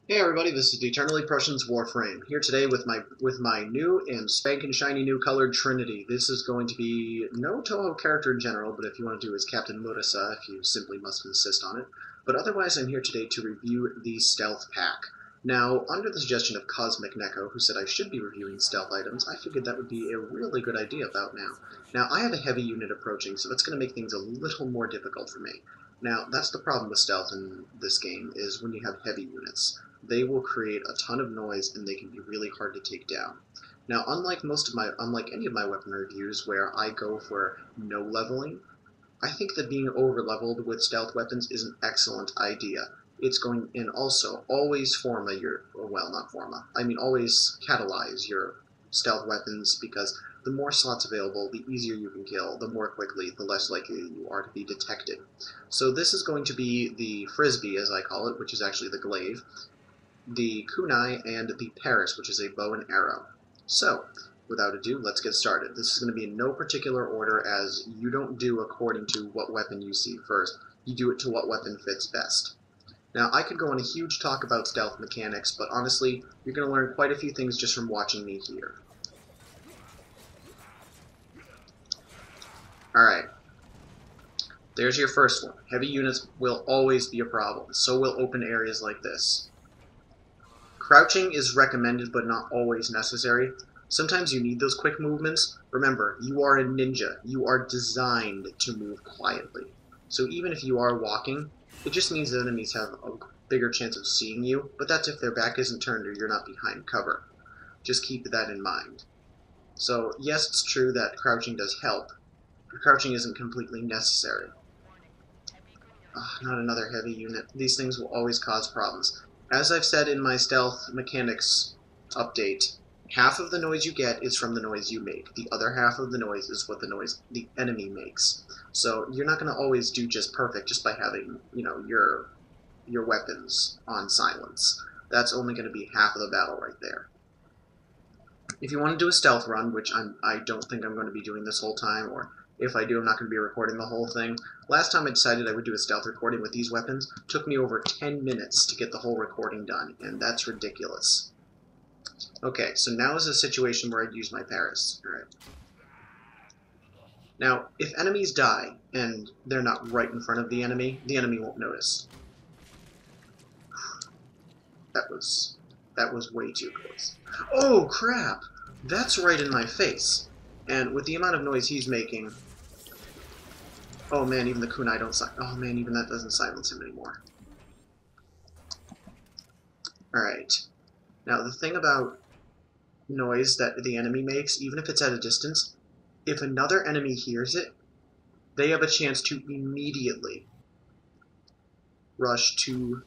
Hey everybody, this is the EternallyPrussian's Warframe, here today with my new and spanking shiny new colored Trinity. This is going to be no Toho character in general, but if you want to do as Captain Murasa, if you simply must insist on it. But otherwise I'm here today to review the Stealth Pack. Now, under the suggestion of Cosmic Neko, who said I should be reviewing stealth items, I figured that would be a really good idea about now. Now, I have a heavy unit approaching, so that's going to make things a little more difficult for me. Now, that's the problem with stealth in this game, is when you have heavy units. They will create a ton of noise and they can be really hard to take down. Now, unlike any of my weapon reviews where I go for no leveling, I think that being over-leveled with stealth weapons is an excellent idea. It's going, and also, always always catalyze your stealth weapons, because the more slots available, the easier you can kill, the more quickly, the less likely you are to be detected. So this is going to be the Frisbee, as I call it, which is actually the Glaive, the Kunai, and the Paris, which is a bow and arrow. So, without ado, let's get started. This is going to be in no particular order, as you don't do according to what weapon you see first. You do it to what weapon fits best. Now, I could go on a huge talk about stealth mechanics, but honestly, you're going to learn quite a few things just from watching me here. Alright, there's your first one. Heavy units will always be a problem. So will open areas like this. Crouching is recommended, but not always necessary. Sometimes you need those quick movements. Remember, you are a ninja. You are designed to move quietly. So even if you are walking, it just means that enemies have a bigger chance of seeing you, but that's if their back isn't turned or you're not behind cover. Just keep that in mind. So yes, it's true that crouching does help, but crouching isn't completely necessary. Not another heavy unit. These things will always cause problems. As I've said in my stealth mechanics update, half of the noise you get is from the noise you make. The other half of the noise is what the noise the enemy makes. So you're not going to always do just perfect just by having, your weapons on silence. That's only going to be half of the battle right there. If you want to do a stealth run, which I don't think I'm going to be doing this whole time, or if I do, I'm not going to be recording the whole thing. Last time I decided I would do a stealth recording with these weapons, it took me over 10 minutes to get the whole recording done, and that's ridiculous. Okay, so now is a situation where I'd use my Paris. Alright. Now, if enemies die, and they're not right in front of the enemy won't notice. That was way too close. Oh, crap! That's right in my face. And with the amount of noise he's making... Oh man, even the Kunai don't oh man, even that doesn't silence him anymore. Alright. Now, the thing about noise that the enemy makes, even if it's at a distance, if another enemy hears it, they have a chance to immediately rush to...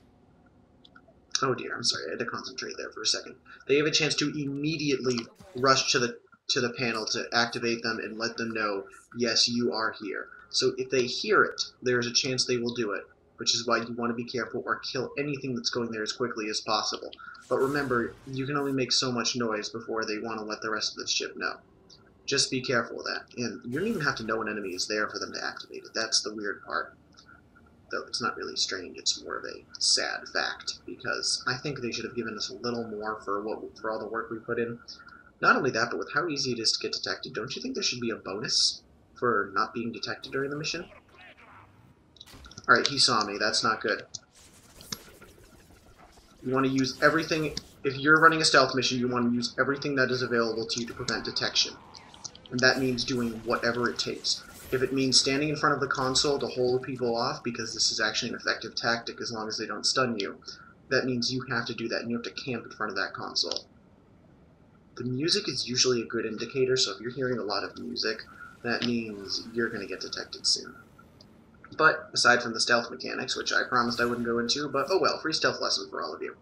Oh dear, I'm sorry, I had to concentrate there for a second. They have a chance to immediately rush to the panel to activate them and let them know, yes, you are here. So if they hear it, there's a chance they will do it, which is why you want to be careful or kill anything that's going there as quickly as possible. But remember, you can only make so much noise before they want to let the rest of the ship know. Just be careful of that. And you don't even have to know an enemy is there for them to activate it. That's the weird part. Though it's not really strange, it's more of a sad fact, because I think they should have given us a little more for all the work we put in. Not only that, but with how easy it is to get detected, don't you think there should be a bonus for not being detected during the mission? Alright, he saw me. That's not good. You want to use everything... If you're running a stealth mission, you want to use everything that is available to you to prevent detection. And that means doing whatever it takes. If it means standing in front of the console to hold people off, because this is actually an effective tactic as long as they don't stun you, that means you have to do that, and you have to camp in front of that console. The music is usually a good indicator, so if you're hearing a lot of music, that means you're going to get detected soon. But, aside from the stealth mechanics, which I promised I wouldn't go into, but oh well, free stealth lessons for all of you.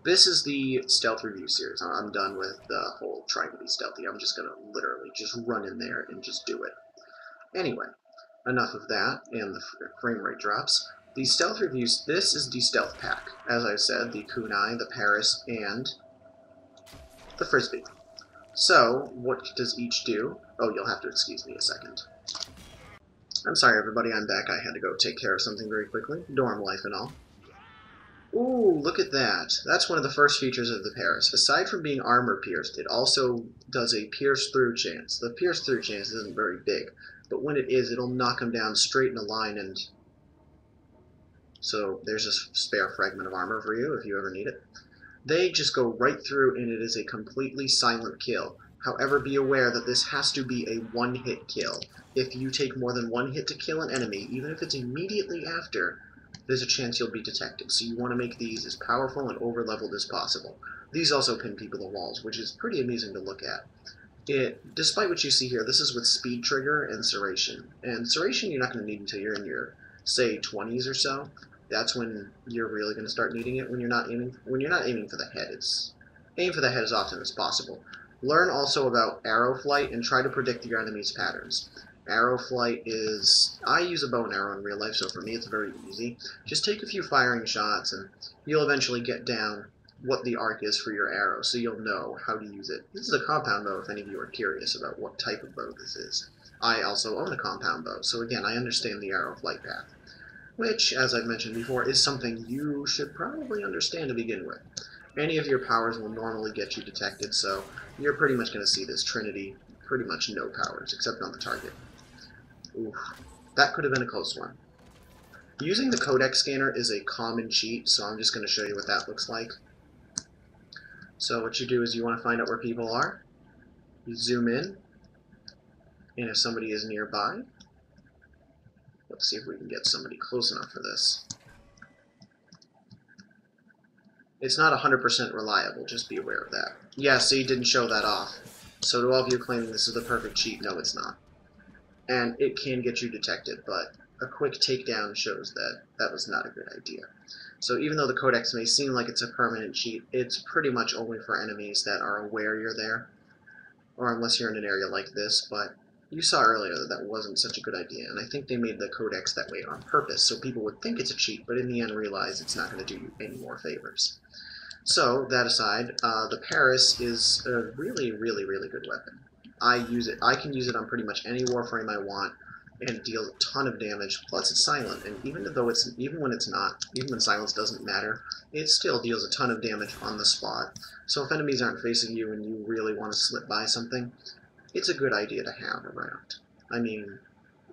This is the stealth review series. I'm done with the whole trying to be stealthy. I'm just going to literally just run in there and just do it. Anyway, enough of that and the frame rate drops. The stealth reviews, this is the stealth pack. As I said, the Kunai, the Paris, and the Frisbee. So, what does each do? Oh, you'll have to excuse me a second. I'm sorry everybody, I'm back. I had to go take care of something very quickly. Dorm life and all. Ooh, look at that. That's one of the first features of the Paris. Aside from being armor pierced, it also does a pierce through chance. The pierce through chance isn't very big, but when it is, it'll knock them down straight in a line, and so there's a spare fragment of armor for you if you ever need it. They just go right through, and it is a completely silent kill. However, be aware that this has to be a one-hit kill. If you take more than one hit to kill an enemy, even if it's immediately after, there's a chance you'll be detected. So you want to make these as powerful and over-leveled as possible. These also pin people to walls, which is pretty amusing to look at. Despite what you see here, this is with Speed Trigger and Serration. And Serration you're not going to need until you're in your, say, 20s or so. That's when you're really going to start needing it. When you're not aiming for the head, aim for the head as often as possible. Learn also about arrow flight and try to predict your enemy's patterns. Arrow flight is... I use a bow and arrow in real life, so for me it's very easy. Just take a few firing shots and you'll eventually get down what the arc is for your arrow, so you'll know how to use it. This is a compound bow if any of you are curious about what type of bow this is. I also own a compound bow, so again, I understand the arrow flight path, which, as I've mentioned before, is something you should probably understand to begin with. Any of your powers will normally get you detected, so you're pretty much going to see this trinity, pretty much no powers, except on the target. Oof, that could have been a close one. Using the codec scanner is a common cheat, so I'm just going to show you what that looks like. So what you do is you want to find out where people are, you zoom in, and if somebody is nearby, let's see if we can get somebody close enough for this. It's not 100% reliable, just be aware of that. Yeah, see, didn't show that off. So to all of you claiming this is the perfect cheat, no, it's not. And it can get you detected, but a quick takedown shows that that was not a good idea. So even though the codex may seem like it's a permanent cheat, it's pretty much only for enemies that are aware you're there, or unless you're in an area like this, but you saw earlier that that wasn't such a good idea, and I think they made the codex that way on purpose, so people would think it's a cheat, but in the end realize it's not going to do you any more favors. So, that aside, the Paris is a really, really, really good weapon. I use it. I can use it on pretty much any Warframe I want, and it deals a ton of damage. Plus, it's silent, and even when silence doesn't matter, it still deals a ton of damage on the spot. So, if enemies aren't facing you and you really want to slip by something, it's a good idea to have around. I mean,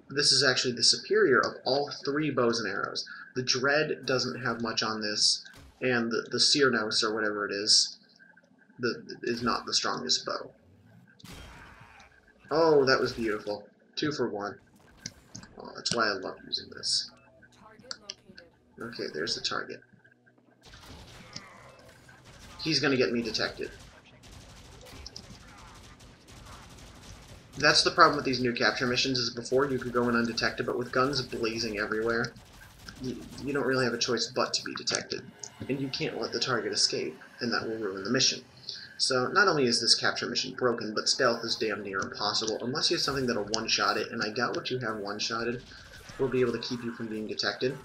this is actually the superior of all three bows and arrows. The Dread doesn't have much on this, and the Cyrnos, or whatever it is not the strongest bow. Oh, that was beautiful. 2 for 1. Oh, that's why I love using this. Okay, there's the target. He's gonna get me detected. That's the problem with these new capture missions, is before you could go in undetected, but with guns blazing everywhere, you don't really have a choice but to be detected. And you can't let the target escape, and that will ruin the mission. So not only is this capture mission broken, but stealth is damn near impossible, unless you have something that'll one-shot it, and I doubt what you have one-shotted will be able to keep you from being detected.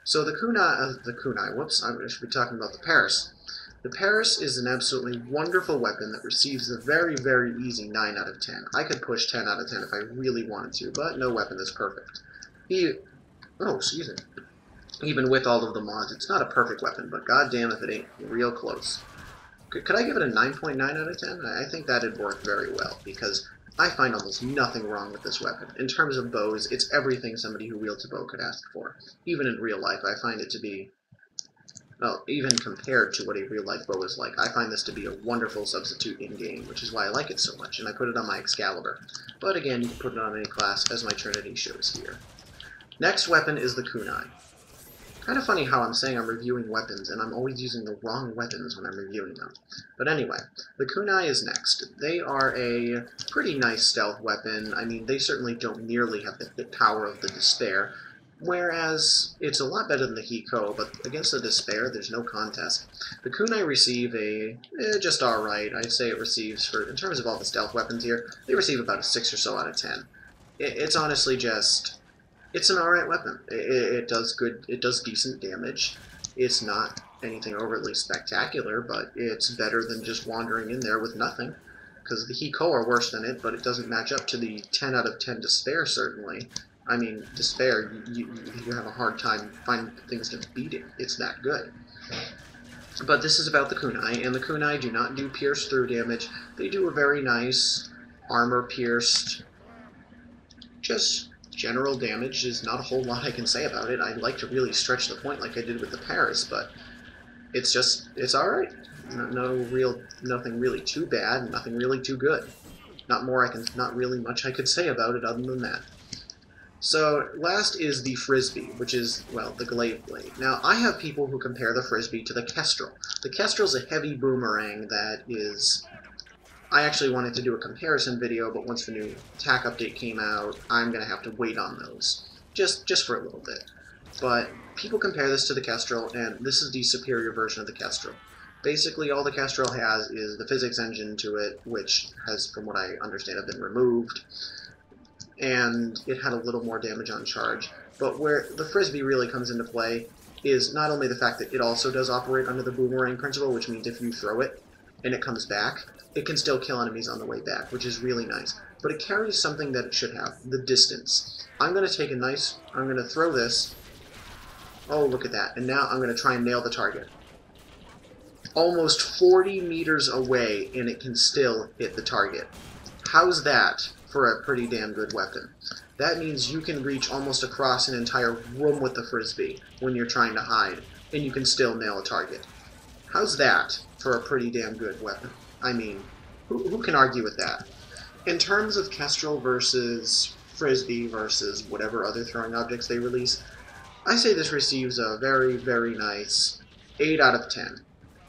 So the Kunai, whoops, I should be talking about the Paris. The Paris is an absolutely wonderful weapon that receives the very, very easy 9 out of 10. I could push 10 out of 10 if I really wanted to, but no weapon is perfect. Excuse me. Even with all of the mods, it's not a perfect weapon, but goddamn if it ain't real close. Could I give it a 9.9 out of 10? I think that'd work very well, because I find almost nothing wrong with this weapon. In terms of bows, it's everything somebody who wields a bow could ask for. Even in real life, I find it to be, well, even compared to what a real-life bow is like, I find this to be a wonderful substitute in-game, which is why I like it so much, and I put it on my Excalibur. But again, you can put it on any class, as my Trinity shows here. Next weapon is the Kunai. Kind of funny how I'm saying I'm reviewing weapons, and I'm always using the wrong weapons when I'm reviewing them. But anyway, the Kunai is next. They are a pretty nice stealth weapon. I mean, they certainly don't nearly have the power of the Despair, whereas it's a lot better than the Hiko, but against the Despair, there's no contest. The Kunai receive a, just alright. I'd say it receives, in terms of all the stealth weapons here, they receive about a 6 or so out of 10. It's honestly just... It's an alright weapon. It does decent damage. It's not anything overtly spectacular, but it's better than just wandering in there with nothing. Because the Hiko are worse than it, but it doesn't match up to the 10 out of 10 Despair, certainly. I mean, Despair, you have a hard time finding things to beat it. It's that good. But this is about the Kunai, and the Kunai do not do pierce through damage. They do a very nice armor-pierced, just general damage. Is not a whole lot I can say about it. I'd like to really stretch the point like I did with the Paris, but it's alright. Nothing really too bad, nothing really too good. Not really much I could say about it other than that. So, last is the Frisbee, which is, well, the Glaive blade. Now, I have people who compare the Frisbee to the Kestrel. The Kestrel's a heavy boomerang that is... I actually wanted to do a comparison video, but once the new attack update came out, I'm going to have to wait on those. Just for a little bit. But people compare this to the Kestrel, and this is the superior version of the Kestrel. Basically, all the Kestrel has is the physics engine to it, which has, from what I understand, have been removed. And it had a little more damage on charge. But where the Frisbee really comes into play is not only the fact that it also does operate under the boomerang principle, which means if you throw it and it comes back, it can still kill enemies on the way back, which is really nice. But it carries something that it should have, the distance. I'm going to throw this. Oh, look at that. And now I'm going to try and nail the target. Almost 40 meters away, and it can still hit the target. How's that for a pretty damn good weapon? That means you can reach almost across an entire room with the Frisbee when you're trying to hide, and you can still nail a target. How's that for a pretty damn good weapon? I mean, who can argue with that? In terms of Kestrel versus Frisbee versus whatever other throwing objects they release, I say this receives a very, very nice 8 out of 10.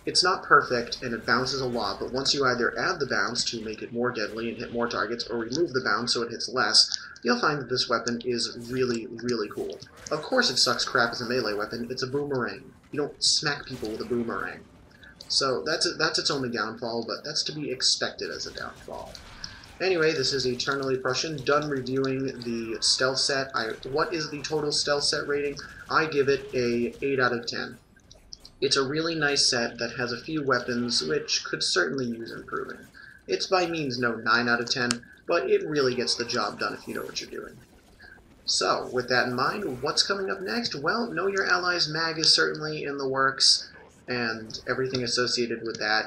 It's not perfect, and it bounces a lot, but once you either add the bounce to make it more deadly and hit more targets, or remove the bounce so it hits less, you'll find that this weapon is really, really cool. Of course it sucks crap as a melee weapon, it's a boomerang. You don't smack people with a boomerang. So that's its only downfall, but that's to be expected as a downfall. Anyway, this is EternallyPrussian, done reviewing the stealth set. What is the total stealth set rating? I give it a 8 out of 10. It's a really nice set that has a few weapons which could certainly use improving. It's by means no 9 out of 10, but it really gets the job done if you know what you're doing. So, with that in mind, what's coming up next? Well, Know Your Allies mag is certainly in the works, and everything associated with that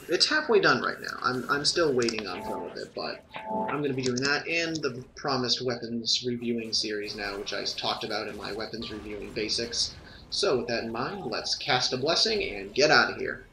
it's halfway done right now. I'm still waiting on some of it, but I'm going to be doing that, and the promised weapons reviewing series now, which I talked about in my weapons reviewing basics. So with that in mind, let's cast a blessing and get out of here.